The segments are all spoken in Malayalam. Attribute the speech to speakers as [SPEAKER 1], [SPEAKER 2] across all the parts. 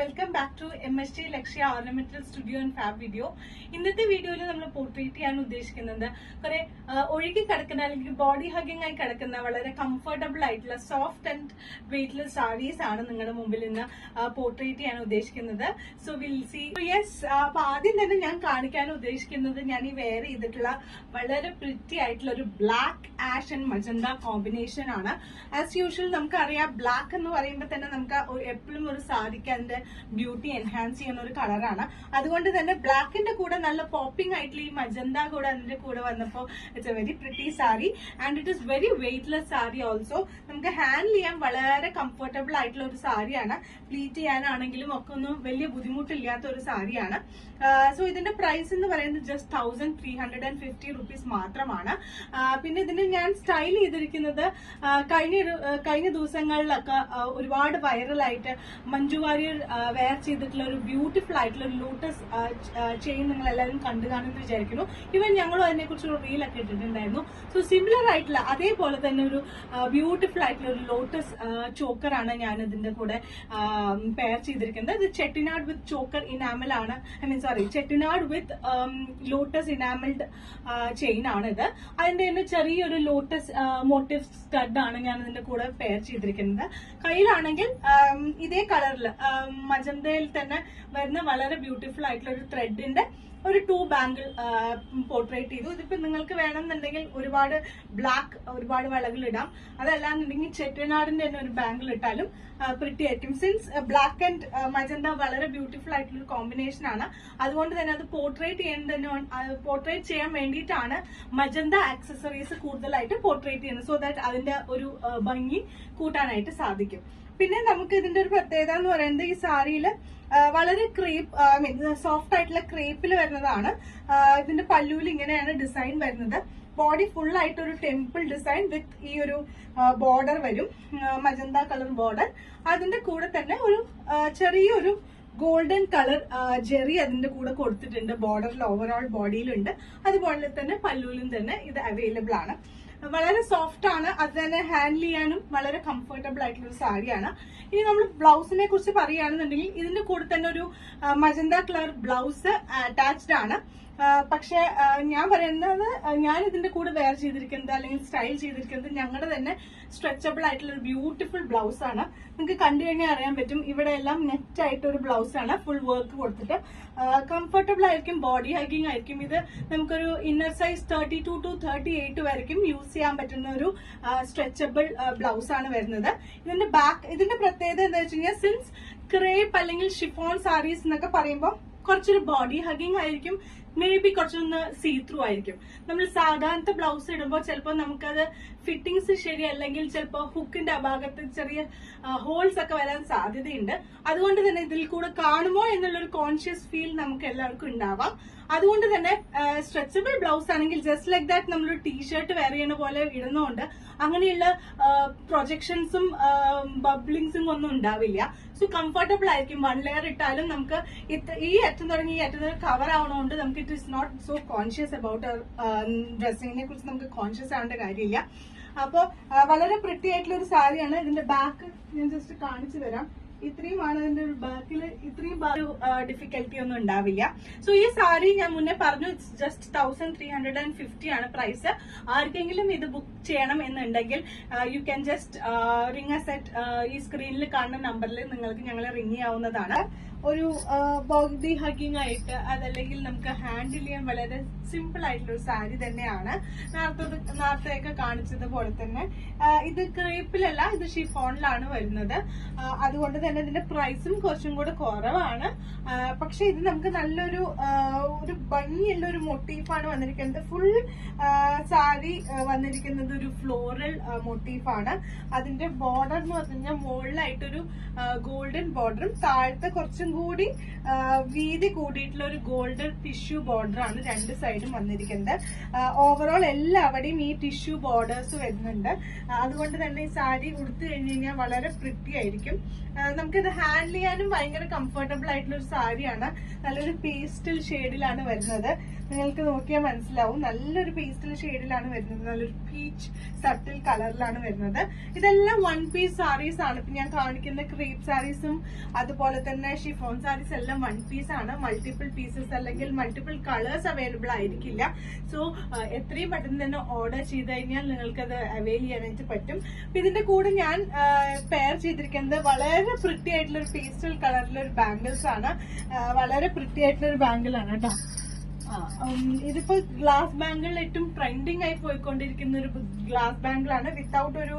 [SPEAKER 1] Welcome back to MST Lakshya ornamental studio and fab video. ഇന്നത്തെ വീഡിയോയിൽ നമ്മൾ പോർട്രേറ്റ് ചെയ്യാൻ ഉദ്ദേശിക്കുന്നത് കുറെ ഒഴുകി കിടക്കുന്ന അല്ലെങ്കിൽ ബോഡി ഹഗിങ് ആയി കിടക്കുന്ന വളരെ കംഫർട്ടബിൾ ആയിട്ടുള്ള സോഫ്റ്റ് ആൻഡ് വെയ്റ്റ്ലെസ് സാരീസ് ആണ് നിങ്ങളുടെ മുമ്പിൽ ഇന്ന് പോർട്രേറ്റ് ചെയ്യാൻ ഉദ്ദേശിക്കുന്നത്. So will see. യെസ്, അപ്പൊ ആദ്യം തന്നെ ഞാൻ കാണിക്കാൻ ഉദ്ദേശിക്കുന്നത് ഞാൻ ഈ വെയർ ചെയ്തിട്ടുള്ള വളരെ പ്രിറ്റി ആയിട്ടുള്ള ഒരു black ash and magenta combination ആണ്. ആസ് യൂഷ്വൽ നമുക്കറിയാം ബ്ലാക്ക് എന്ന് പറയുമ്പോൾ തന്നെ നമുക്ക് എപ്പോഴും ഒരു സാരിക്ക് അതിന്റെ ബ്യൂട്ടി എൻഹാൻസ് ചെയ്യുന്ന ഒരു കളറാണ്. അതുകൊണ്ട് തന്നെ ബ്ലാക്കിന്റെ കൂടെ നല്ല പോപ്പിംഗ് ആയിട്ടുള്ള ഈ മജന്ത കൂടെ അതിന്റെ കൂടെ വന്നപ്പോൾ it's A very pretty sari and it is very weightless sari also. നമുക്ക് ഹാൻഡിൽ ചെയ്യാൻ വളരെ കംഫർട്ടബിൾ ആയിട്ടുള്ള ഒരു സാരിയാണ്. പ്ലീറ്റ് ചെയ്യാനാണെങ്കിലും ഒക്കെ ഒന്നും വലിയ ബുദ്ധിമുട്ടില്ലാത്ത ഒരു സാരിയാണ്. സോ ഇതിന്റെ പ്രൈസ് എന്ന് പറയുന്നത് ജസ്റ്റ് 1350 റുപ്പീസ് മാത്രമാണ്. പിന്നെ ഇതിന് ഞാൻ സ്റ്റൈൽ ചെയ്തിരിക്കുന്നത് കഴിഞ്ഞ ദിവസങ്ങളിലൊക്കെ ഒരുപാട് വൈറലായിട്ട് മഞ്ജു വാര്യർ വെയർ ചെയ്തിട്ടുള്ള ഒരു ബ്യൂട്ടിഫുൾ ആയിട്ടുള്ള ഒരു ലോട്ടസ് ചെയിൻ നിങ്ങൾ എല്ലാവരും കണ്ടു കാണുമെന്ന് വിചാരിക്കുന്നു. ഇവൻ ഞങ്ങളും അതിനെ കുറിച്ച് ഒരു റീലൊക്കെ ഇട്ടിട്ടുണ്ടായിരുന്നു. സോ സിമിലർ ആയിട്ടുള്ള അതേപോലെ തന്നെ ഒരു ബ്യൂട്ടിഫുൾ ആയിട്ടുള്ള ഒരു ലോട്ടസ് ചോക്കറാണ് ഞാൻ ഇതിന്റെ കൂടെ പെയർ ചെയ്തിരിക്കുന്നത്. ഇത് ചെട്ടിനാട് വിത്ത് ചോക്കർ ഇനാമൽ ആണ്. ചെട്ടിനാട് വിത്ത് ലോട്ടസ് ഇനാമൽഡ് ചെയിൻ ആണ് ഇത്. അതിന്റെ തന്നെ ചെറിയൊരു ലോട്ടസ് മോട്ടീവ് സ്റ്റഡ് ആണ് ഞാൻ ഇതിന്റെ കൂടെ പെയർ ചെയ്തിരിക്കുന്നത്. കയ്യിലാണെങ്കിൽ ഇതേ കളറിൽ മജന്തയിൽ തന്നെ വരുന്ന വളരെ ബ്യൂട്ടിഫുൾ ആയിട്ടുള്ള ഒരു ത്രെഡിന്റെ ഒരു 2 ബാംഗിൾ പോർട്രേറ്റ് ചെയ്തു. ഇതിപ്പോ നിങ്ങൾക്ക് വേണമെന്നുണ്ടെങ്കിൽ ഒരുപാട് വളകൾ ഇടാം. അതല്ലാന്നുണ്ടെങ്കിൽ ചെട്ടിനാടിന്റെ തന്നെ ഒരു ബാംഗിൾ ഇട്ടാലും പ്രിറ്റി ആയിരിക്കും. സിൻസ് ബ്ലാക്ക് ആൻഡ് മജന്ത വളരെ ബ്യൂട്ടിഫുൾ ആയിട്ടുള്ള ഒരു കോമ്പിനേഷൻ ആണ്. അതുകൊണ്ട് തന്നെ അത് പോർട്രേറ്റ് ചെയ്യാൻ വേണ്ടിയിട്ടാണ് മജന്ത ആക്സസറീസ് കൂടുതലായിട്ട് പോർട്രേറ്റ് ചെയ്യുന്നത്. സോ ദാറ്റ് അതിന്റെ ഒരു ഭംഗി കൂട്ടാനായിട്ട് സാധിക്കും. പിന്നെ നമുക്ക് ഇതിന്റെ ഒരു പ്രത്യേകത എന്ന് പറയുന്നത് ഈ സാരിയില് വളരെ സോഫ്റ്റ് ആയിട്ടുള്ള ക്രേപ്പിൽ വരുന്നതാണ്. ഇതിന്റെ പല്ലുവിൽ ഇങ്ങനെയാണ് ഡിസൈൻ വരുന്നത്. ബോഡി ഫുൾ ആയിട്ട് ഒരു ടെമ്പിൾ ഡിസൈൻ വിത്ത് ഈ ഒരു ബോർഡർ വരും, മജന്ത കളർ ബോർഡർ. അതിന്റെ കൂടെ തന്നെ ഒരു ചെറിയൊരു ഗോൾഡൻ കളർ ജെറി അതിന്റെ കൂടെ കൊടുത്തിട്ടുണ്ട്. ബോർഡറിൽ ഓവറോൾ ബോഡിയിലുണ്ട്. അതുപോലെ തന്നെ പല്ലുവിലും തന്നെ ഇത് അവൈലബിൾ ആണ്. വളരെ സോഫ്റ്റ് ആണ്. അത് തന്നെ ഹാൻഡിൽ ചെയ്യാനും വളരെ കംഫർട്ടബിൾ ആയിട്ടുള്ള ഒരു സാരിയാണ്. ഇനി നമ്മൾ ബ്ലൗസിനെ കുറിച്ച് പറയുകയാണെന്നുണ്ടെങ്കിൽ ഇതിന്റെ കൂടെ തന്നെ ഒരു മജന്ത കളർ ബ്ലൗസ് അറ്റാച്ച്ഡ് ആണ്. പക്ഷെ ഞാൻ പറയുന്നത് ഞാൻ ഇതിന്റെ കൂടെ വെയർ ചെയ്തിരിക്കുന്നത് അല്ലെങ്കിൽ സ്റ്റൈൽ ചെയ്തിരിക്കുന്നത് ഞങ്ങളുടെ തന്നെ സ്ട്രെച്ചബിൾ ആയിട്ടുള്ള ഒരു ബ്യൂട്ടിഫുൾ ബ്ലൗസ് ആണ്. നിങ്ങൾക്ക് കണ്ടു കഴിഞ്ഞാൽ അറിയാൻ പറ്റും. ഇവിടെ എല്ലാം നെറ്റ് ആയിട്ട് ഒരു ബ്ലൗസ് ആണ്, ഫുൾ വർക്ക് കൊടുത്തിട്ട് കംഫർട്ടബിൾ ആയിരിക്കും, ബോഡി ഹഗിങ് ആയിരിക്കും. ഇത് നമുക്കൊരു ഇന്നർ സൈസ് 32 to 38 വരയ്ക്കും യൂസ് ചെയ്യാൻ പറ്റുന്ന ഒരു സ്ട്രെച്ചബിൾ ബ്ലൗസ് ആണ് വരുന്നത്. ഇതിന്റെ പ്രത്യേകത എന്താ വെച്ച് കഴിഞ്ഞാൽ സിൻസ് ക്രേപ്പ് അല്ലെങ്കിൽ ഷിഫോൺ സാരീസ് എന്നൊക്കെ പറയുമ്പോൾ കുറച്ചൊരു ബോഡി ഹഗിങ് ആയിരിക്കും, മേ ബി കുറച്ചൊന്ന് സീ ത്രൂ ആയിരിക്കും. നമ്മൾ സാധാരണ ബ്ലൗസ് ഇടുമ്പോൾ ചിലപ്പോൾ നമുക്കത് ഫിറ്റിംഗ്സ് ശരിയല്ലെങ്കിൽ ചിലപ്പോൾ ഹുക്കിന്റെ ഭാഗത്ത് ചെറിയ ഹോൾസ് ഒക്കെ വരാൻ സാധ്യതയുണ്ട്. അതുകൊണ്ട് തന്നെ ഇതിൽ കൂടെ കാണുമോ എന്നുള്ളൊരു കോൺഷ്യസ് ഫീൽ നമുക്ക് എല്ലാവർക്കും ഉണ്ടാവാം. അതുകൊണ്ട് തന്നെ സ്ട്രെച്ചബിൾ ബ്ലൗസ് ആണെങ്കിൽ ജസ്റ്റ് ലൈക്ക് ദാറ്റ് നമ്മളൊരു ടീഷർട്ട് വെയർ ചെയ്യുന്ന പോലെ ഇടുന്നതുകൊണ്ട് അങ്ങനെയുള്ള പ്രൊജക്ഷൻസും ബബ്ലിങ്സും ഒന്നും ഉണ്ടാവില്ല. സോ കംഫർട്ടബിൾ ആയിരിക്കും. 1 ലെയർ ഇട്ടാലും നമുക്ക് ഈ അറ്റം തുടങ്ങി ഈ അറ്റം കവർ ആവണോണ്ട് നമുക്ക് it is not so conscious about ഡ്രസ്സിങ്ങിനെ കുറിച്ച് നമുക്ക് കോൺഷ്യസ് ആവേണ്ട കാര്യമില്ല. അപ്പോ വളരെ പ്രിറ്റി ആയിട്ടുള്ള ഒരു സാരിയാണ്. ഇതിന്റെ ബാക്ക് ഞാൻ ജസ്റ്റ് കാണിച്ചു തരാം. ഇത്രയുമാണ് ഇതിന്റെ ഒരു ബാക്കിൽ. ഇത്രയും ഡിഫിക്കൽറ്റി ഒന്നും ഉണ്ടാവില്ല. സോ ഈ സാരി ഞാൻ മുന്നേ പറഞ്ഞു ജസ്റ്റ് 1350 ആണ് പ്രൈസ്. ആർക്കെങ്കിലും ഇത് ബുക്ക് ചെയ്യണം എന്നുണ്ടെങ്കിൽ you can just ring us at ഈ സ്ക്രീനിൽ കാണുന്ന നമ്പറിൽ നിങ്ങൾക്ക് ഞങ്ങളെ റിംഗ് ചെയ്യാവുന്നതാണ്. ഒരു ബോഡി ഹഗിങ് ആയിട്ട് അതല്ലെങ്കിൽ നമുക്ക് ഹാൻഡിൽ ചെയ്യാൻ വളരെ സിമ്പിൾ ആയിട്ടുള്ള ഒരു സാരി തന്നെയാണ്. നേരത്തെയൊക്കെ കാണിച്ചതുപോലെ തന്നെ ഇത് ക്രേപ്പിലല്ല, ഇത് ഷിഫോണിലാണ് വരുന്നത്. അതുകൊണ്ട് തന്നെ ഇതിന്റെ പ്രൈസും കുറച്ചും കൂടെ കുറവാണ്. പക്ഷെ ഇത് നമുക്ക് നല്ലൊരു ഭംഗിയുള്ള ഒരു മോട്ടീഫാണ് വന്നിരിക്കുന്നത്. ഫുൾ സാരി വന്നിരിക്കുന്നത് ഒരു ഫ്ലോറൽ മോട്ടീഫാണ്. അതിന്റെ ബോർഡർ എന്ന് പറഞ്ഞു കഴിഞ്ഞാൽ മുകളിലായിട്ടൊരു ഗോൾഡൻ ബോർഡറും താഴത്തെ കുറച്ച് കുറച്ചും കൂടി വീതി കൂടിയിട്ടുള്ള ഒരു ഗോൾഡൻ ടിഷ്യൂ ബോർഡർ ആണ് രണ്ട് സൈഡും വന്നിരിക്കുന്നത്. ഓവറോൾ എല്ലാവിടെയും ഈ ടിഷ്യൂ ബോർഡേഴ്സ് വരുന്നുണ്ട്. അതുകൊണ്ട് തന്നെ ഈ സാരി ഉടുത്തു കഴിഞ്ഞ് കഴിഞ്ഞാൽ വളരെ പ്രിറ്റി ആയിരിക്കും. നമുക്കിത് ഹാൻഡിൽ ചെയ്യാനും ഭയങ്കര കംഫർട്ടബിൾ ആയിട്ടുള്ള ഒരു സാരിയാണ്. നല്ലൊരു പേസ്റ്റൽ ഷെയ്ഡിലാണ് വരുന്നത്. നിങ്ങൾക്ക് നോക്കിയാൽ മനസ്സിലാവും, നല്ലൊരു പേസ്റ്റൽ ഷെയ്ഡിലാണ് വരുന്നത്. നല്ലൊരു പീച്ച് സട്ടിൽ കളറിലാണ് വരുന്നത്. ഇതെല്ലാം വൺ പീസ് സാരീസ് ആണ്. ഇപ്പൊ ഞാൻ കാണിക്കുന്ന ക്രേപ്പ് സാരീസും അതുപോലെ തന്നെ ഷിഫോൺ സാരീസ് എല്ലാം വൺ പീസ് ആണ്. മൾട്ടിപ്പിൾ പീസസ് അല്ലെങ്കിൽ മൾട്ടിപ്പിൾ കളേഴ്സ് അവൈലബിൾ ആയിരിക്കില്ല. സോ എത്രയും പെട്ടെന്ന് തന്നെ ഓർഡർ ചെയ്ത് കഴിഞ്ഞാൽ നിങ്ങൾക്ക് അത് അവൈൽ ചെയ്യാനായിട്ട് പറ്റും. ഇതിന്റെ കൂടെ ഞാൻ പെയർ ചെയ്തിരിക്കുന്നത് വളരെ പ്രിറ്റി ആയിട്ടുള്ള ഒരു പേസ്റ്റൽ കളറിലുള്ള ഒരു ബാംഗിൾസ് ആണ്. വളരെ പ്രിറ്റി ആയിട്ടുള്ള ഒരു ബാംഗിൾ ആണ് കേട്ടോ. ഇതിപ്പോ ഗ്ലാസ് ബാംഗിൾ ഏറ്റവും ട്രെൻഡിങ് ആയി പോയിക്കൊണ്ടിരിക്കുന്ന ഒരു ഗ്ലാസ് ബാംഗിൾ ആണ്. വിത്തൗട്ട് ഒരു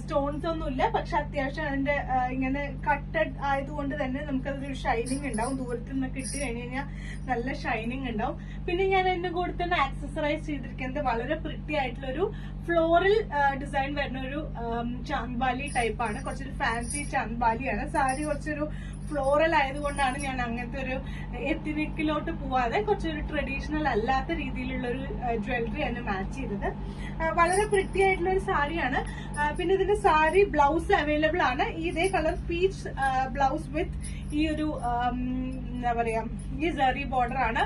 [SPEAKER 1] സ്റ്റോൺസ് ഒന്നുമില്ല, പക്ഷെ അത്യാവശ്യം അതിന്റെ ഇങ്ങനെ കട്ടഡ് ആയതുകൊണ്ട് തന്നെ നമുക്കതൊരു ഷൈനിങ് ഉണ്ടാവും. ദൂരത്തിൽ നിന്നൊക്കെ ഇട്ട് കഴിഞ്ഞ് കഴിഞ്ഞാൽ നല്ല ഷൈനിങ് ഉണ്ടാവും. പിന്നെ ഞാൻ എന്റെ കൂടെ തന്നെ ആക്സസറൈസ് ചെയ്തിരിക്കുന്നത് വളരെ പ്രിറ്റി ആയിട്ടുള്ള ഒരു ഫ്ലോറൽ ഡിസൈൻ വരുന്ന ഒരു ചാന്ദ്ബാലി ടൈപ്പ് ആണ്. കുറച്ചൊരു ഫാൻസി ചാന്ദ്ബാലിയാണ്. സാരി കുറച്ചൊരു ഫ്ലോറൽ ആയതുകൊണ്ടാണ് ഞാൻ അങ്ങനത്തെ ഒരു എത്തിനിക്കിലോട്ട് പോവാതെ കുറച്ചൊരു ട്രഡീഷണൽ അല്ലാത്ത രീതിയിലുള്ള ഒരു ജ്വല്ലറി ആണ് മാച്ച് ചെയ്തത്. വളരെ പ്രിറ്റി ആയിട്ടുള്ള ഒരു സാരിയാണ്. പിന്നെ ഇതിന്റെ സാരി ബ്ലൗസ് അവൈലബിൾ ആണ്. ഇതേ കളർ പീച്ച് ബ്ലൗസ് വിത്ത് ഈ ഒരു എന്താ പറയാ ഈ സെറി ബോർഡർ ആണ്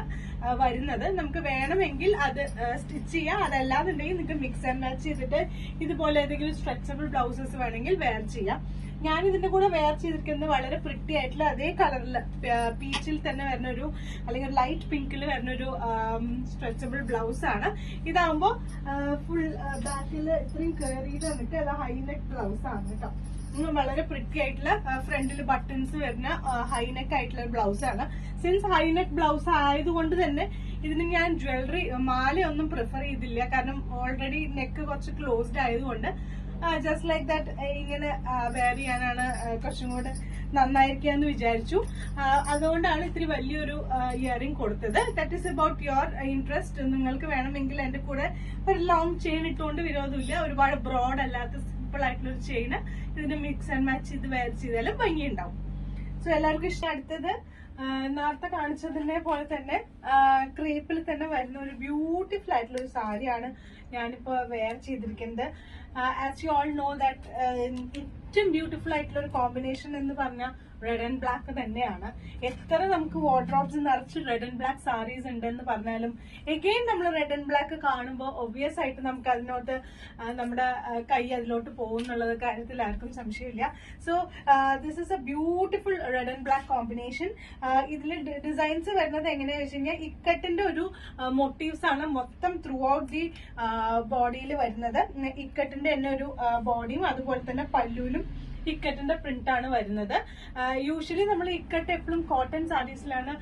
[SPEAKER 1] വരുന്നത്. നമുക്ക് വേണമെങ്കിൽ അത് സ്റ്റിച്ച് ചെയ്യാം. അതല്ലാന്നുണ്ടെങ്കിൽ നിങ്ങൾക്ക് മിക്സ് ആൻഡ് മാച്ച് ചെയ്തിട്ട് ഇതുപോലെ ഏതെങ്കിലും സ്ട്രെച്ചബിൾ ബ്ലൗസസ് വേണമെങ്കിൽ വെയർ ചെയ്യാം. ഞാൻ ഇതിന്റെ കൂടെ വെയർ ചെയ്തിരിക്കുന്നത് വളരെ പ്രിറ്റി ആയിട്ടുള്ള അതേ കളറിൽ പീച്ചിൽ തന്നെ വരുന്ന ഒരു അല്ലെങ്കിൽ ലൈറ്റ് പിങ്കിൽ വരുന്ന ഒരു സ്ട്രെച്ചബിൾ ബ്ലൗസ് ആണ്. ഇതാകുമ്പോ ഫുൾ ബാക്കിൽ ഇത്രയും കയറിയിട്ട് വന്നിട്ട് അത് ഹൈനെക്ക് ബ്ലൗസ് ആണ് കേട്ടോ. വളരെ പ്രിറ്റി ആയിട്ടുള്ള ഫ്രണ്ടിൽ ബട്ടൺസ് വരുന്ന ഹൈനെക്ക് ആയിട്ടുള്ള ബ്ലൗസ് ആണ്. സിൻസ് ഹൈനെക്ക് ബ്ലൗസ് ആയതുകൊണ്ട് തന്നെ ഇതിന് ഞാൻ ജ്വല്ലറി മാലയൊന്നും പ്രിഫർ ചെയ്തില്ല. കാരണം ഓൾറെഡി നെക്ക് കുറച്ച് ക്ലോസ്ഡ് ആയതുകൊണ്ട് ജസ്റ്റ് ലൈക്ക് ദാറ്റ് ഇങ്ങനെ വെയർ ചെയ്യാനാണ് കുറച്ചും കൂടെ നന്നായിരിക്കുക എന്ന് വിചാരിച്ചു. അതുകൊണ്ടാണ് ഇത്തിരി വലിയൊരു ഇയറിംഗ് കൊടുത്തത്. That is about your interest. നിങ്ങൾക്ക് വേണമെങ്കിൽ എന്റെ കൂടെ ഒരു ലോങ് ചെയിൻ ഇട്ടുകൊണ്ട് വിരോധമില്ല. ഒരുപാട് ബ്രോഡ് അല്ലാത്ത സിമ്പിൾ ആയിട്ടുള്ള ഒരു ചെയിന് ഇതിന് മിക്സ് ആൻഡ് മാച്ച് ചെയ്ത് വെയർ ചെയ്താലും ഭംഗിയുണ്ടാവും. സോ എല്ലാവർക്കും ഇഷ്ടം. അടുത്തത് നേരത്തെ കാണിച്ചതിനെ പോലെ തന്നെ ക്രേപ്പിൽ തന്നെ വരുന്ന ഒരു ബ്യൂട്ടിഫുൾ ആയിട്ടുള്ള ഒരു സാരിയാണ് ഞാനിപ്പോ വെയർ ചെയ്തിരിക്കുന്നത്. As you all know that ഏറ്റവും ബ്യൂട്ടിഫുൾ ആയിട്ടുള്ള ഒരു കോമ്പിനേഷൻ എന്ന് പറഞ്ഞാൽ റെഡ് ആൻഡ് ബ്ലാക്ക് തന്നെയാണ്. എത്ര നമുക്ക് വാർഡ്രോബ്സ് നിറച്ച് റെഡ് ആൻഡ് ബ്ലാക്ക് സാരീസ് ഉണ്ടെന്ന് പറഞ്ഞാലും എഗെയിൻ നമ്മൾ റെഡ് ആൻഡ് ബ്ലാക്ക് കാണുമ്പോൾ ഒബ്വിയസ് ആയിട്ട് നമുക്ക് അതിനോട്ട് നമ്മുടെ കൈ അതിലോട്ട് പോകുന്നുള്ള കാര്യത്തിൽ ആർക്കും സംശയമില്ല. So this is A beautiful red and black combination. ഇതിൽ ഡിസൈൻസ് വരുന്നത് എങ്ങനെയാണെന്ന് വെച്ച് കഴിഞ്ഞാൽ ഇക്കട്ടിന്റെ ഒരു മോട്ടീവ്സ് ആണ് മൊത്തം ത്രൂ ഔട്ട് ദി ബോഡിയിൽ വരുന്നത്. ഇക്കട്ടിന്റെ തന്നെ ഒരു ബോഡിയും അതുപോലെ തന്നെ പല്ലുവിലും ഇക്കറ്റിന്റെ പ്രിന്റ് ആണ് വരുന്നത്. യൂഷ്വലി നമ്മൾ ഇക്കട്ട് എപ്പോഴും കോട്ടൺ സാരീസിലാണ്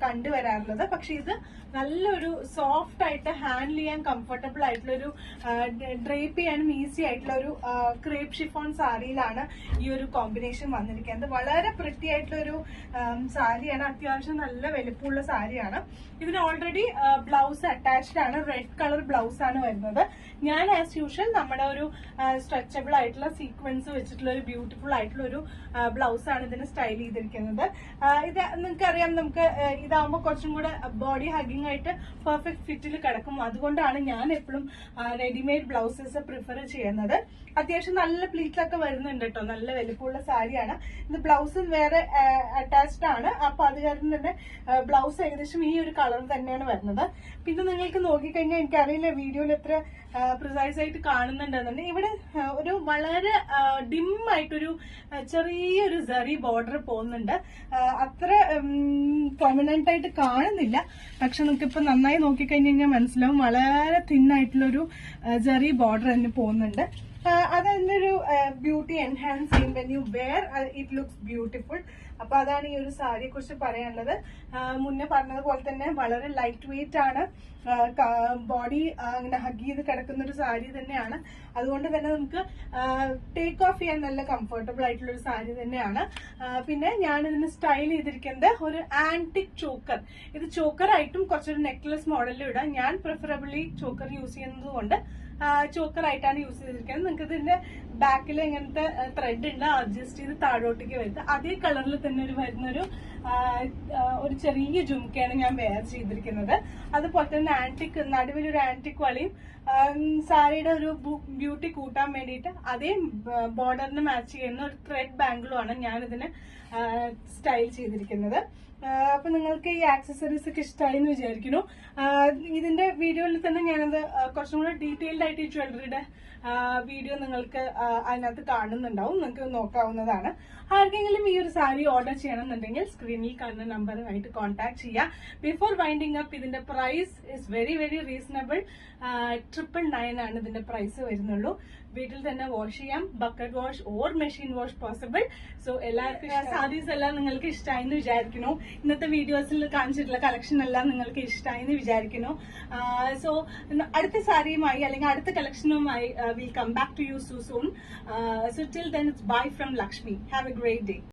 [SPEAKER 1] കണ്ടുവരാറുള്ളത്. പക്ഷെ ഇത് നല്ലൊരു സോഫ്റ്റ് ആയിട്ട് ഹാൻഡിൽ ചെയ്യാൻ കംഫർട്ടബിൾ ആയിട്ടുള്ള ഒരു ഡ്രേപ്പ് ചെയ്യാനും ഈസി ആയിട്ടുള്ള ഒരു ക്രേപ്പ് ഷിഫോൺ സാരിയിലാണ് ഈ ഒരു കോമ്പിനേഷൻ വന്നിരിക്കുന്നത്. വളരെ പ്രിറ്റി ആയിട്ടുള്ള ഒരു സാരിയാണ്. അത്യാവശ്യം നല്ല വലുപ്പമുള്ള സാരിയാണ്. ഇതിന് ഓൾറെഡി ബ്ലൗസ് അറ്റാച്ച്ഡ് ആണ്. റെഡ് കളർ ബ്ലൗസ് ആണ് വരുന്നത്. ഞാൻ ആസ് യൂഷ്വൽ നമ്മുടെ ഒരു സ്ട്രെച്ചബിൾ ആയിട്ടുള്ള സീക്വൻസ് വെച്ചിട്ടുള്ള ഒരു ബ്യൂട്ടിഫുൾ ആയിട്ടുള്ള ഒരു ബ്ലൗസ് ആണ് ഇതിന് സ്റ്റൈൽ ചെയ്തിരിക്കുന്നത്. ഇത് നിങ്ങൾക്കറിയാം, നമുക്ക് ഇതാകുമ്പോൾ കുറച്ചും കൂടെ ബോഡി ഹഗിങ് ആയിട്ട് പെർഫെക്റ്റ് ഫിറ്റിൽ കിടക്കും. അതുകൊണ്ടാണ് ഞാൻ എപ്പോഴും റെഡിമെയ്ഡ് ബ്ലൗസസ് പ്രിഫർ ചെയ്യുന്നത്. അത്യാവശ്യം നല്ല പ്ലീറ്റ്സ് ഒക്കെ വരുന്നുണ്ട് കേട്ടോ. നല്ല വലുപ്പമുള്ള സാരിയാണ്. ഇത് ബ്ലൗസും വേറെ അറ്റാച്ച്ഡ് ആണ്. അപ്പൊ അത് കാരണം തന്നെ ബ്ലൗസ് ഏകദേശം ഈ ഒരു കളർ തന്നെയാണ് വരുന്നത്. പിന്നെ നിങ്ങൾക്ക് നോക്കിക്കഴിഞ്ഞാൽ എനിക്കറിയില്ല വീഡിയോയിൽ എത്ര പ്രിസൈസ് ആയിട്ട് കാണുന്നുണ്ടെന്നുണ്ട്. ഇവിടെ ഒരു വളരെ ഡിം ആയിട്ടൊരു ചെറിയൊരു സെറി ബോർഡർ പോകുന്നുണ്ട്. അത്ര പ്രൊമിനന്റ് ആയിട്ട് കാണുന്നില്ല. പക്ഷെ നിങ്ങൾക്ക് ഇപ്പൊ നന്നായി നോക്കിക്കഴിഞ്ഞ് കഴിഞ്ഞാൽ മനസ്സിലാവും വളരെ തിന്നായിട്ടുള്ളൊരു സെറി ബോർഡർ തന്നെ പോകുന്നുണ്ട്. അതിന്റെ ഒരു ബ്യൂട്ടി എൻഹാൻസ് ചെയ്യും. When you wear it looks beautiful. അപ്പൊ അതാണ് ഈ ഒരു സാരിയെ കുറിച്ച് പറയാനുള്ളത്. മുന്നേ പറഞ്ഞതുപോലെ തന്നെ വളരെ ലൈറ്റ് വെയിറ്റ് ആണ്. ബോഡി അങ്ങനെ ഹഗ് ചെയ്ത് കിടക്കുന്ന ഒരു സാരി തന്നെയാണ്. അതുകൊണ്ട് തന്നെ നമുക്ക് ടേക്ക് ഓഫ് ചെയ്യാൻ നല്ല കംഫർട്ടബിൾ ആയിട്ടുള്ള ഒരു സാരി തന്നെയാണ്. പിന്നെ ഞാൻ ഇതിന് സ്റ്റൈൽ ചെയ്തിരിക്കുന്നത് ഒരു ആന്റിക് ചോക്കർ. ഇത് ചോക്കർ ആയിട്ടും കുറച്ചൊരു നെക്ലസ് മോഡലിൽ ഇടാം. ഞാൻ പ്രിഫറബിളി ചോക്കർ യൂസ് ചെയ്യുന്നത് കൊണ്ട് ചോക്കർ ആയിട്ടാണ് യൂസ് ചെയ്തിരിക്കുന്നത്. നിങ്ങൾക്ക് ഇതിന്റെ ബാക്കിൽ ഇങ്ങനത്തെ ത്രെഡ് ഉണ്ട്, അഡ്ജസ്റ്റ് ചെയ്ത് താഴോട്ടേക്ക് വരുന്നത്. അതേ കളറിൽ തന്നെ വരുന്നൊരു ഒരു ചെറിയ ജുംക്കയാണ് ഞാൻ വെയർ ചെയ്തിരിക്കുന്നത്. അതുപോലെ തന്നെ ആന്റിക് നടുവിലൊരു ആന്റിക് വളിയും സാരിയുടെ ഒരു ബ്യൂട്ടി കൂട്ടാൻ വേണ്ടിയിട്ട് അതേ ബോർഡറിന് മാച്ച് ചെയ്യുന്ന ഒരു ത്രെഡ് ബാംഗിളുമാണ് ഞാൻ ഇതിന് സ്റ്റൈൽ ചെയ്തിരിക്കുന്നത്. അപ്പൊ നിങ്ങൾക്ക് ഈ ആക്സസറീസ് ഒക്കെ ഇഷ്ടമായി എന്ന് വിചാരിക്കുന്നു. ഇതിന്റെ വീഡിയോയിൽ തന്നെ ഞാനത് കുറച്ചും കൂടെ ഡീറ്റെയിൽഡ് ആയിട്ട് ഈ ജ്വല്ലറിയുടെ വീഡിയോ നിങ്ങൾക്ക് അതിനകത്ത് കാണുന്നുണ്ടാവും, നിങ്ങൾക്ക് നോക്കാവുന്നതാണ്. ആർക്കെങ്കിലും ഈ ഒരു സാരി ഓർഡർ ചെയ്യണമെന്നുണ്ടെങ്കിൽ സ്ക്രീനിൽ കാണുന്ന നമ്പറുമായിട്ട് കോൺടാക്ട് ചെയ്യുക. ബിഫോർ വൈൻഡിങ് അപ്പ് ഇതിന്റെ price is very very reasonable. 999 ആണ് ഇതിന്റെ പ്രൈസ് വരുന്നുള്ളൂ. വീട്ടിൽ തന്നെ വാഷ് ചെയ്യാം, bucket wash or machine wash possible. So എല്ലാവർക്കും സാരീസ് എല്ലാം നിങ്ങൾക്ക് ഇഷ്ടമായി എന്ന് വിചാരിക്കുന്നു. ഇന്നത്തെ വീഡിയോസിൽ കാണിച്ചിട്ടുള്ള കളക്ഷൻ എല്ലാം നിങ്ങൾക്ക് ഇഷ്ടമായി എന്ന് വിചാരിക്കുന്നു. സോ അടുത്ത സാരിയുമായി അല്ലെങ്കിൽ അടുത്ത കളക്ഷനുമായി we'll come back to you so soon. So till then, it's bye from Lakshmi. Have a great day.